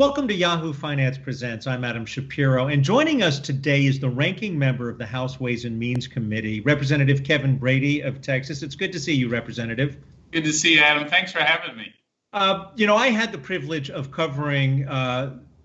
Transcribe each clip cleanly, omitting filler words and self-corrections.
Welcome to Yahoo Finance Presents. I'm Adam Shapiro, and joining us today is the ranking member of the House Ways and Means Committee, Representative Kevin Brady of Texas. It's good to see you, Representative. Good to see you, Adam. Thanks for having me. I had the privilege of covering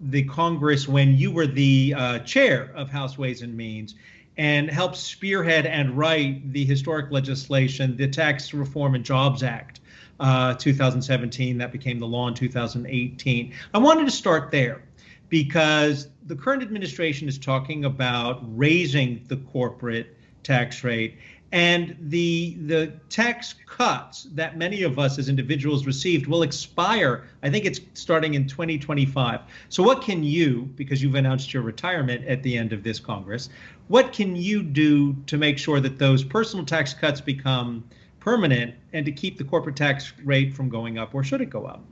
the Congress when you were the chair of House Ways and Means and helped spearhead and write the historic legislation, the Tax Reform and Jobs Act. 2017, that became the law in 2018. I wanted to start there because the current administration is talking about raising the corporate tax rate, and the tax cuts that many of us as individuals received will expire. I think it's starting in 2025. So what can you, because you've announced your retirement at the end of this Congress, what can you do to make sure that those personal tax cuts become permanent and to keep the corporate tax rate from going up, or should it go up?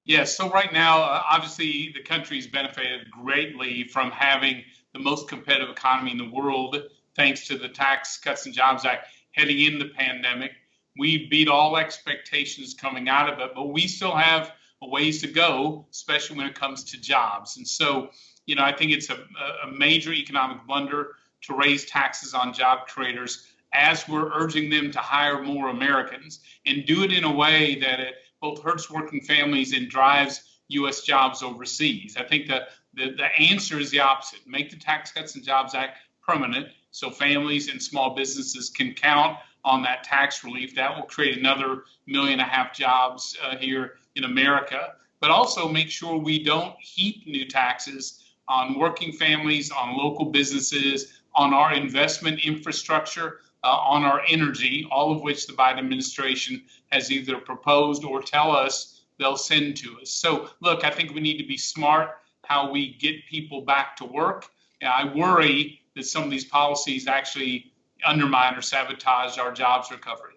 Yes, so right now, obviously, the country's benefited greatly from having the most competitive economy in the world, thanks to the Tax Cuts and Jobs Act heading in the pandemic. We beat all expectations coming out of it, but we still have a ways to go, especially when it comes to jobs. And so, I think it's a major economic blunder to raise taxes on job creators as we're urging them to hire more Americans and do it in a way that it both hurts working families and drives U.S. jobs overseas. I think the answer is the opposite. Make the Tax Cuts and Jobs Act permanent so families and small businesses can count on that tax relief. That will create another 1.5 million jobs here in America. But also make sure we don't heap new taxes on working families, on local businesses, on our investment infrastructure, on our energy, all of which the Biden administration has either proposed or tell us they'll send to us. So, look, I think we need to be smart how we get people back to work. I worry that some of these policies actually undermine or sabotage our jobs recovery.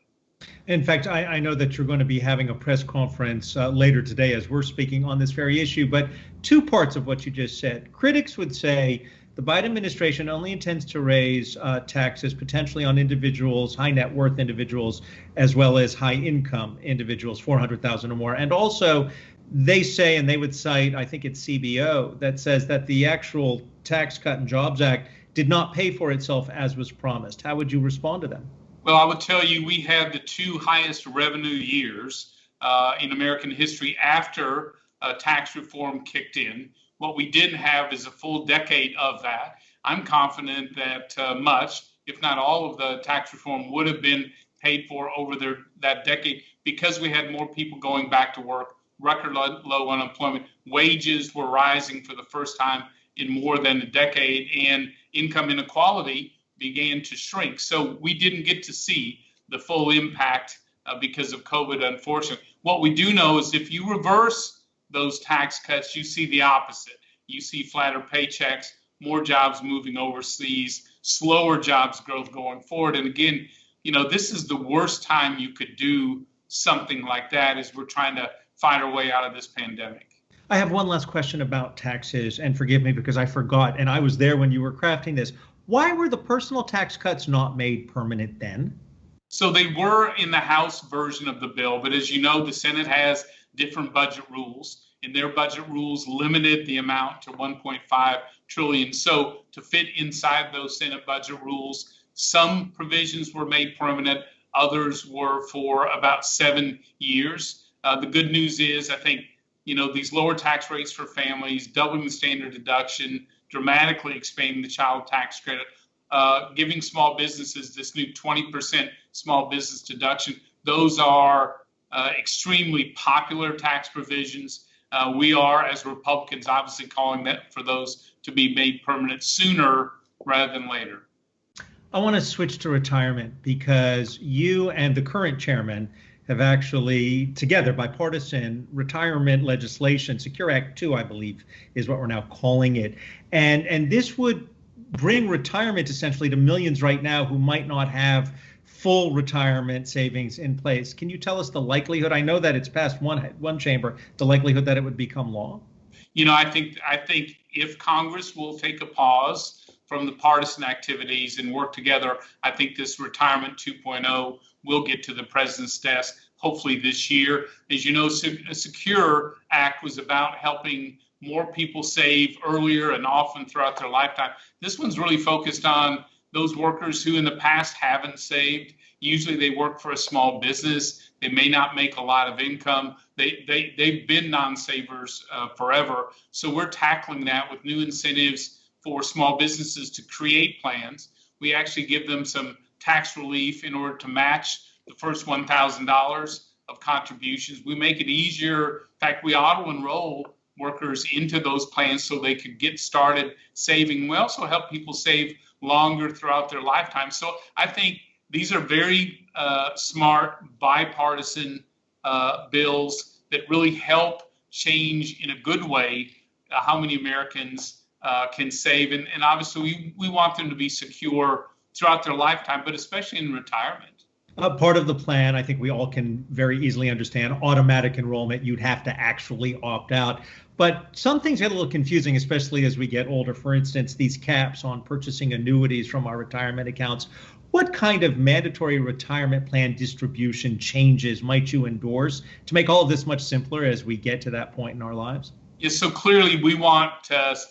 In fact, I know that you're going to be having a press conference later today as we're speaking on this very issue, but two parts of what you just said. Critics would say the Biden administration only intends to raise taxes potentially on individuals, high net worth individuals, as well as high income individuals, 400,000 or more. And also they say, and they would cite, I think it's CBO, that says that the actual Tax Cut and Jobs Act did not pay for itself as was promised. How would you respond to them? Well, I would tell you we had the two highest revenue years in American history after tax reform kicked in. What we didn't have is a full decade of that. I'm confident that much, if not all of the tax reform would have been paid for over that decade because we had more people going back to work, record low unemployment, wages were rising for the first time in more than a decade, and income inequality began to shrink. So we didn't get to see the full impact because of COVID, unfortunately. What we do know is if you reverse those tax cuts, you see the opposite. You see flatter paychecks, more jobs moving overseas, slower jobs growth going forward. And again, this is the worst time you could do something like that as we're trying to find our way out of this pandemic. I have one last question about taxes, and forgive me because I forgot, and I was there when you were crafting this. Why were the personal tax cuts not made permanent then? So they were in the House version of the bill, but as you know, the Senate has different budget rules, and their budget rules limited the amount to 1.5 trillion. So to fit inside those Senate budget rules, some provisions were made permanent, others were for about 7 years. The good news is, I think, these lower tax rates for families, doubling the standard deduction, dramatically expanding the child tax credit, giving small businesses this new 20% small business deduction. Those are extremely popular tax provisions. We are, as Republicans, obviously calling that for those to be made permanent sooner rather than later. I want to switch to retirement because you and the current chairman have actually, together, bipartisan retirement legislation, Secure Act 2, I believe, is what we're now calling it. And this would bring retirement essentially to millions right now who might not have full retirement savings in place. Can you tell us the likelihood? I know that it's passed one chamber, the likelihood that it would become law? I think if Congress will take a pause from the partisan activities and work together, I think this Retirement 2.0 will get to the president's desk hopefully this year. As you know, a Secure Act was about helping more people save earlier and often throughout their lifetime. This one's really focused on those workers who in the past haven't saved. Usually they work for a small business. They may not make a lot of income. They've been non-savers forever. So we're tackling that with new incentives for small businesses to create plans. We actually give them some tax relief in order to match the first $1,000 of contributions. We make it easier. In fact, we auto-enroll workers into those plans so they could get started saving. We also help people save longer throughout their lifetime. So I think these are very smart, bipartisan bills that really help change in a good way how many Americans can save. And obviously, we want them to be secure throughout their lifetime, but especially in retirement. Part of the plan, I think we all can very easily understand, automatic enrollment. You'd have to actually opt out. But some things get a little confusing, especially as we get older. For instance, these caps on purchasing annuities from our retirement accounts. What kind of mandatory retirement plan distribution changes might you endorse to make all of this much simpler as we get to that point in our lives? Yes, so clearly we want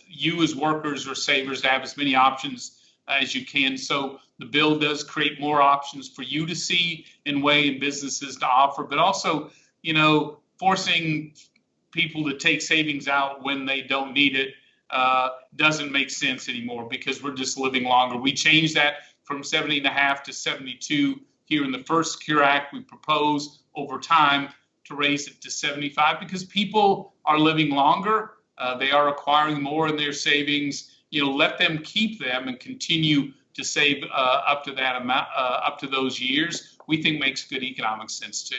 you as workers or savers to have as many options as you can. So the bill does create more options for you to see and weigh and businesses to offer, but also, forcing people to take savings out when they don't need it doesn't make sense anymore because we're just living longer. We changed that from 70 and a half to 72 here in the first Secure Act. We propose over time to raise it to 75 because people are living longer. They are acquiring more in their savings. Let them keep them and continue to save up to that amount, up to those years. We think makes good economic sense too.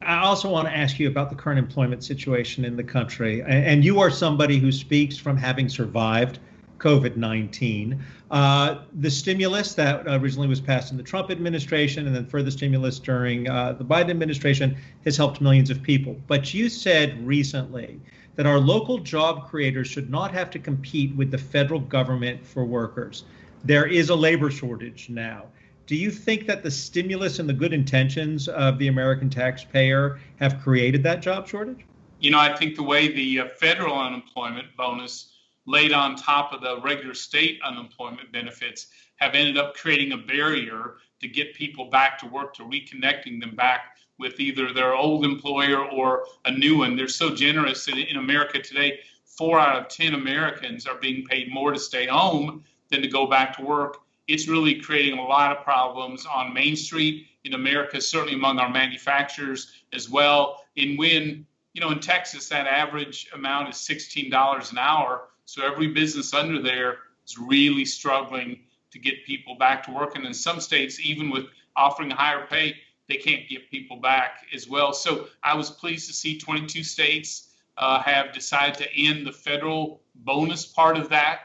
I also want to ask you about the current employment situation in the country. And you are somebody who speaks from having survived COVID-19. The stimulus that originally was passed in the Trump administration and then further stimulus during the Biden administration has helped millions of people. But you said recently that our local job creators should not have to compete with the federal government for workers. There is a labor shortage now. Do you think that the stimulus and the good intentions of the American taxpayer have created that job shortage? I think the way the federal unemployment bonus laid on top of the regular state unemployment benefits have ended up creating a barrier to get people back to work, to reconnecting them back with either their old employer or a new one. They're so generous in America today. 4 out of 10 Americans are being paid more to stay home than to go back to work. It's really creating a lot of problems on Main Street in America, certainly among our manufacturers as well. And when, in Texas, that average amount is $16 an hour. So every business under there is really struggling to get people back to work. And in some states, even with offering higher pay, they can't get people back as well. So I was pleased to see 22 states have decided to end the federal bonus part of that.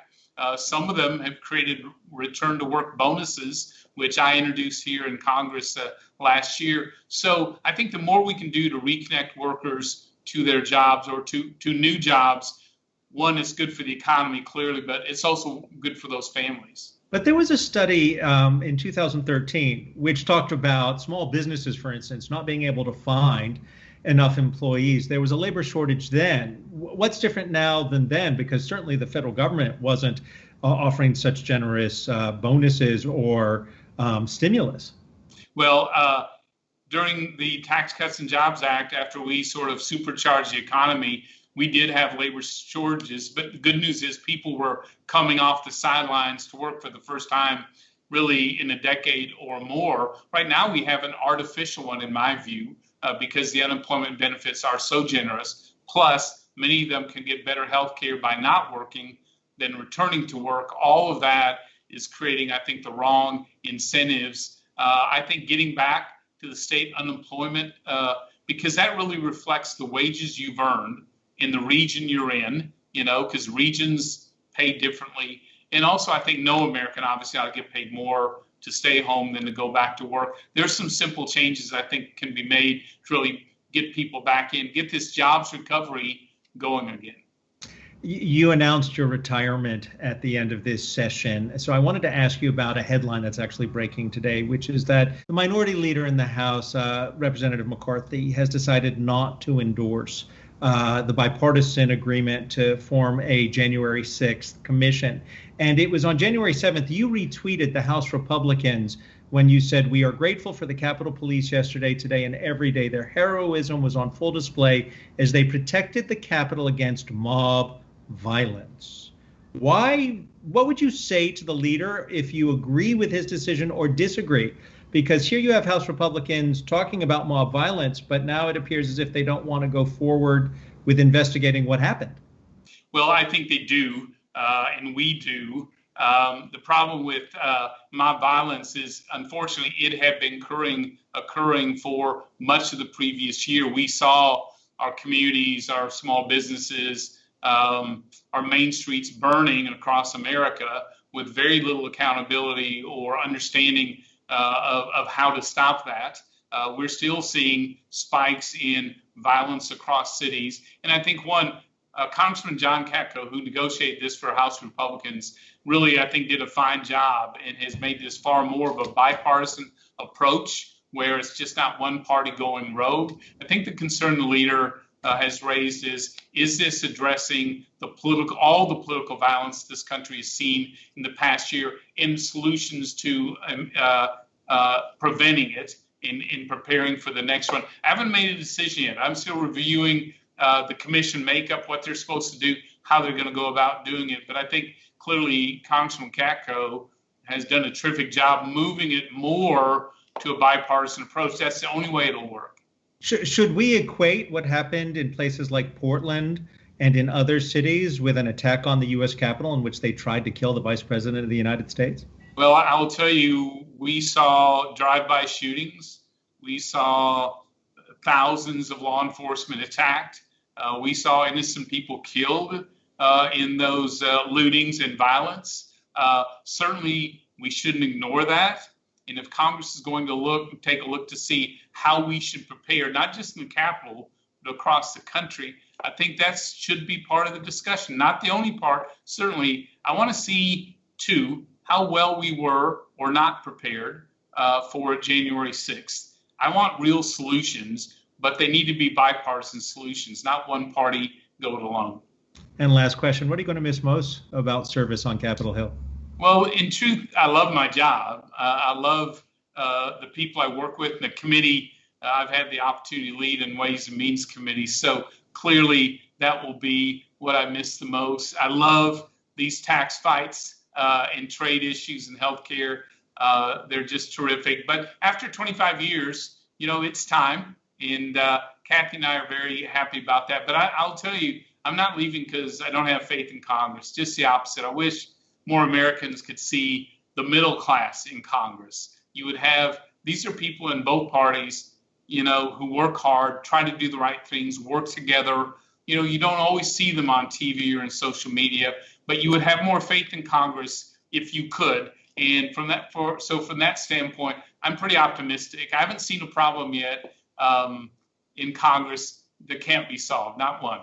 Some of them have created return to work bonuses, which I introduced here in Congress last year. So I think the more we can do to reconnect workers to their jobs or to new jobs, one, is good for the economy, clearly, but it's also good for those families. But there was a study in 2013 which talked about small businesses, for instance, not being able to find enough employees. There was a labor shortage then. What's different now than then? Because certainly the federal government wasn't offering such generous bonuses or stimulus. Well, during the Tax Cuts and Jobs Act, after we sort of supercharged the economy, we did have labor shortages. But the good news is people were coming off the sidelines to work for the first time really in a decade or more. Right now, we have an artificial one, in my view, because the unemployment benefits are so generous. Plus, many of them can get better health care by not working than returning to work. All of that is creating, I think, the wrong incentives. I think getting back to the state unemployment, because that really reflects the wages you've earned in the region you're in, because regions pay differently. And also, I think no American obviously ought to get paid more to stay home than to go back to work. There's some simple changes I think can be made to really get people back in, get this jobs recovery going again. You announced your retirement at the end of this session. So I wanted to ask you about a headline that's actually breaking today, which is that the minority leader in the House, Representative McCarthy, has decided not to endorse the bipartisan agreement to form a January 6th commission. And it was on January 7th, you retweeted the House Republicans when you said, "We are grateful for the Capitol Police yesterday, today, and every day. Their heroism was on full display as they protected the Capitol against mob violence." What would you say to the leader if you agree with his decision or disagree? Because here you have House Republicans talking about mob violence, but now it appears as if they don't want to go forward with investigating what happened. Well, I think they do, and we do. The problem with mob violence is, unfortunately, it had been occurring for much of the previous year. We saw our communities, our small businesses, our main streets burning across America with very little accountability or understanding of how to stop that. We're still seeing spikes in violence across cities. And I think Congressman John Katko, who negotiated this for House Republicans, really, I think, did a fine job and has made this far more of a bipartisan approach where it's just not one party going rogue. I think the concern the leader has raised is this addressing all the political violence this country has seen in the past year in solutions to preventing it in preparing for the next one. I haven't made a decision yet. I'm still reviewing the commission makeup, what they're supposed to do, how they're going to go about doing it. But I think clearly Congressman Katko has done a terrific job moving it more to a bipartisan approach. That's the only way it'll work. Should we equate what happened in places like Portland and in other cities with an attack on the U.S. Capitol in which they tried to kill the Vice President of the United States? Well, I will tell you, we saw drive-by shootings. We saw thousands of law enforcement attacked. We saw innocent people killed in those lootings and violence. Certainly, we shouldn't ignore that. And if Congress is going to take a look to see how we should prepare, not just in the Capitol, but across the country, I think that should be part of the discussion. Not the only part. Certainly, I want to see, too, how well we were or not prepared for January 6th. I want real solutions, but they need to be bipartisan solutions, not one party go it alone. And last question, what are you going to miss most about service on Capitol Hill? Well, in truth, I love my job. I love the people I work with. The committee, I've had the opportunity to lead in Ways and Means Committee. So clearly that will be what I miss the most. I love these tax fights and trade issues and healthcare. They're just terrific. But after 25 years, it's time. And Kathy and I are very happy about that. But I'll tell you, I'm not leaving because I don't have faith in Congress. Just the opposite. I wish more Americans could see the middle class in Congress. These are people in both parties, who work hard, try to do the right things, work together. You don't always see them on TV or in social media, but you would have more faith in Congress if you could. And from that standpoint, I'm pretty optimistic. I haven't seen a problem yet in Congress that can't be solved, not one.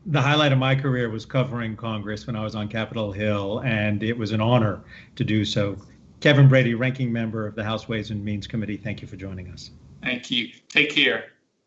The highlight of my career was covering Congress when I was on Capitol Hill, and it was an honor to do so. Kevin Brady, ranking member of the House Ways and Means Committee, thank you for joining us. Thank you. Take care.